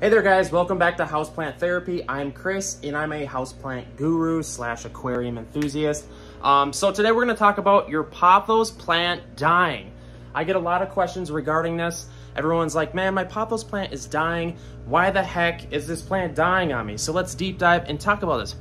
Hey there guys, welcome back to Houseplant Therapy. I'm Chris and I'm a houseplant guru / aquarium enthusiast. So today we're going to talk about your pothos plant dying. I get a lot of questions regarding this. Everyone's like, man, my pothos plant is dying. Why the heck is this plant dying on me? So let's deep dive and talk about this.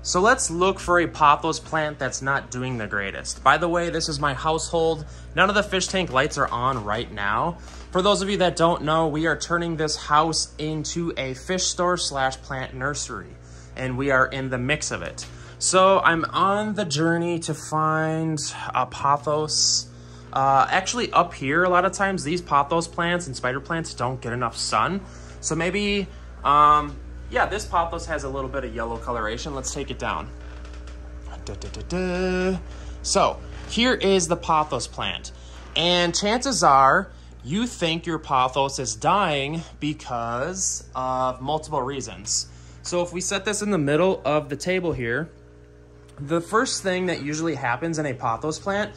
So let's look for a pothos plant that's not doing the greatest. By the way, this is my household. None of the fish tank lights are on right now. For those of you that don't know, we are turning this house into a fish store / plant nursery, and we are in the mix of it. So I'm on the journey to find a pothos. Actually up here, a lot of times these pothos plants and spider plants don't get enough sun. So maybe, yeah, this pothos has a little bit of yellow coloration. Let's take it down. So here is the pothos plant, and chances are you think your pothos is dying because of multiple reasons. So if we set this in the middle of the table here, the first thing that usually happens in a pothos plant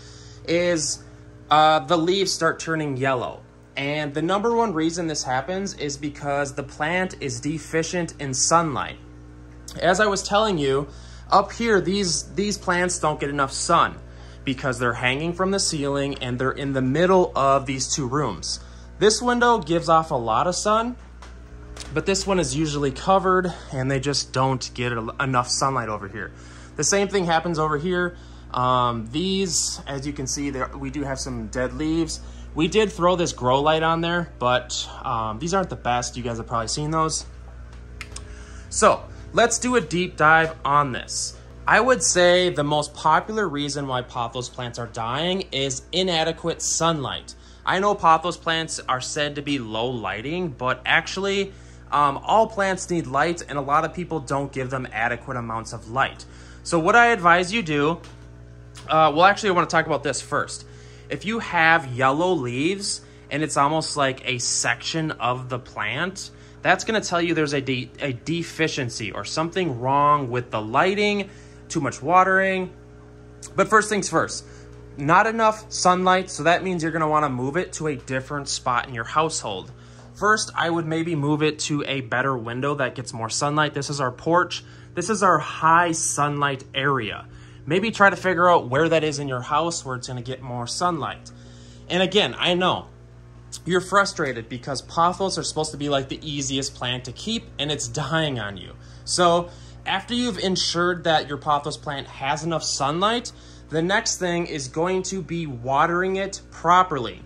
is the leaves start turning yellow. And the number one reason this happens is because the plant is deficient in sunlight. As I was telling you, up here, these plants don't get enough sun because they're hanging from the ceiling and they're in the middle of these two rooms. This window gives off a lot of sun, but this one is usually covered and they just don't get enough sunlight over here. The same thing happens over here. These, as you can see, we do have some dead leaves. We did throw this grow light on there, but these aren't the best. You guys have probably seen those. So let's do a deep dive on this. I would say the most popular reason why pothos plants are dying is inadequate sunlight. I know pothos plants are said to be low lighting, but actually all plants need light and a lot of people don't give them adequate amounts of light. So what I advise you do, well, actually I want to talk about this first. If you have yellow leaves and it's almost like a section of the plant, that's going to tell you there's a deficiency or something wrong with the lighting, too much watering. But first things first, not enough sunlight, so that means you're going to want to move it to a different spot in your household. First, I would maybe move it to a better window that gets more sunlight. This is our porch. This is our high sunlight area. Maybe try to figure out where that is in your house where it's going to get more sunlight. And again, I know you're frustrated because pothos are supposed to be like the easiest plant to keep and it's dying on you. So after you've ensured that your pothos plant has enough sunlight, the next thing is going to be watering it properly.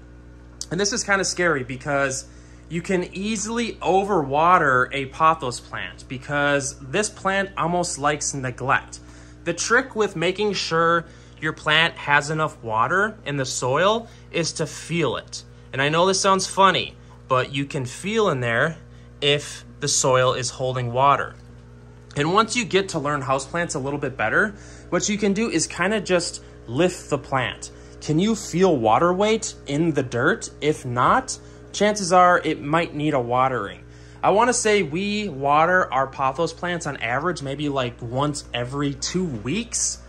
And this is kind of scary because you can easily overwater a pothos plant because this plant almost likes neglect. The trick with making sure your plant has enough water in the soil is to feel it. And I know this sounds funny, but you can feel in there if the soil is holding water. And once you get to learn houseplants a little bit better, what you can do is kind of just lift the plant. Can you feel water weight in the dirt? If not, chances are it might need a watering. I want to say we water our pothos plants on average maybe like once every 2 weeks.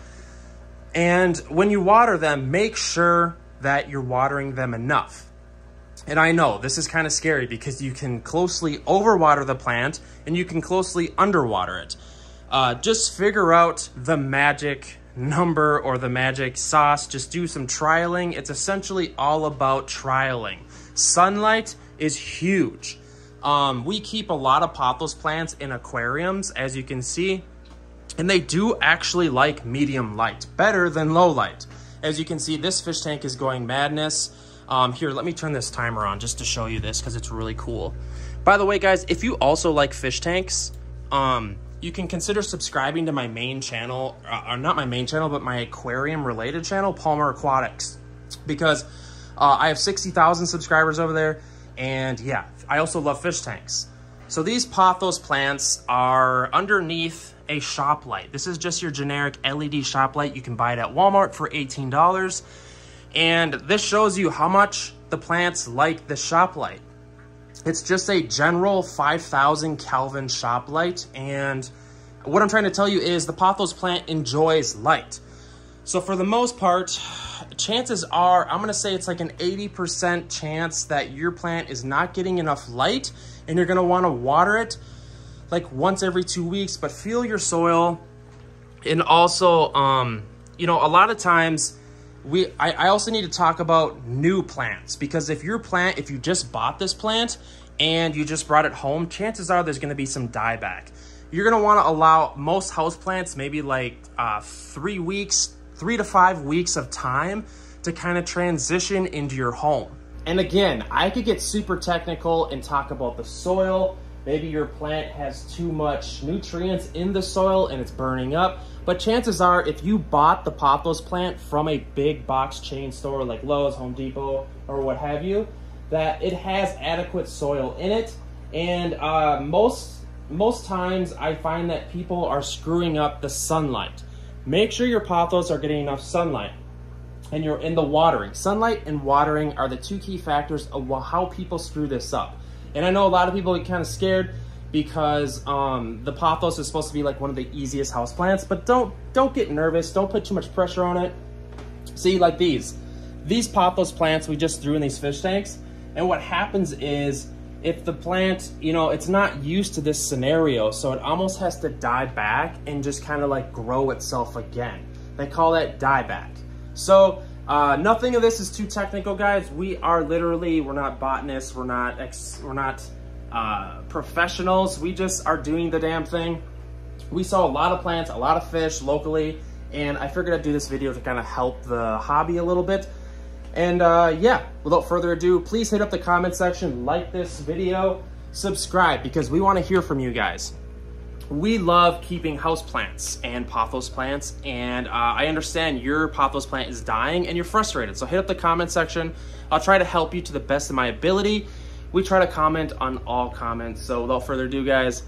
And when you water them, make sure that you're watering them enough. And I know this is kind of scary because you can closely overwater the plant and you can closely underwater it. Just figure out the magic number or the magic sauce. Just do some trialing. It's essentially all about trialing. Sunlight is huge. We keep a lot of pothos plants in aquariums, as you can see, and they do actually like medium light, better than low light. As you can see, this fish tank is going madness. Here, let me turn this timer on just to show you this because it's really cool. By the way, guys, if you also like fish tanks, you can consider subscribing to my main channel, or not my main channel, but my aquarium related channel, Palmer Aquatics, because I have 60,000 subscribers over there. And yeah, I also love fish tanks. So these pothos plants are underneath a shop light. This is just your generic LED shop light. You can buy it at Walmart for $18. And this shows you how much the plants like the shop light. It's just a general 5,000 Kelvin shop light. And what I'm trying to tell you is the pothos plant enjoys light. So for the most part, chances are, I'm gonna say it's like an 80% chance that your plant is not getting enough light and you're gonna wanna water it like once every 2 weeks, but feel your soil. And also, you know, a lot of times I also need to talk about new plants, because if you just bought this plant and you just brought it home, chances are there's gonna be some dieback. You're gonna wanna allow most houseplants maybe like 3 to 5 weeks of time to kind of transition into your home. And again, I could get super technical and talk about the soil. Maybe your plant has too much nutrients in the soil and it's burning up. But chances are, if you bought the Pothos plant from a big box chain store like Lowe's, Home Depot, or what have you, that it has adequate soil in it. And most times I find that people are screwing up the sunlight. Make sure your Pothos are getting enough sunlight. And you're in the watering. Sunlight and watering are the two key factors of how people screw this up. And I know a lot of people get kind of scared because the Pothos is supposed to be like one of the easiest houseplants, but don't get nervous. Don't put too much pressure on it. See, like these Pothos plants we just threw in these fish tanks. And what happens is, if the plant, you know, it's not used to this scenario, so it almost has to die back and just kind of like grow itself again. They call that dieback. So nothing of this is too technical, guys. We're not botanists, we're not professionals. We just are doing the damn thing. We saw a lot of plants, a lot of fish locally, and I figured I'd do this video to kind of help the hobby a little bit. And yeah, without further ado, please hit up the comment section, like this video, subscribe, because we want to hear from you guys. We love keeping houseplants and Pothos plants, and I understand your Pothos plant is dying and you're frustrated. So hit up the comment section. I'll try to help you to the best of my ability. We try to comment on all comments. So without further ado, guys,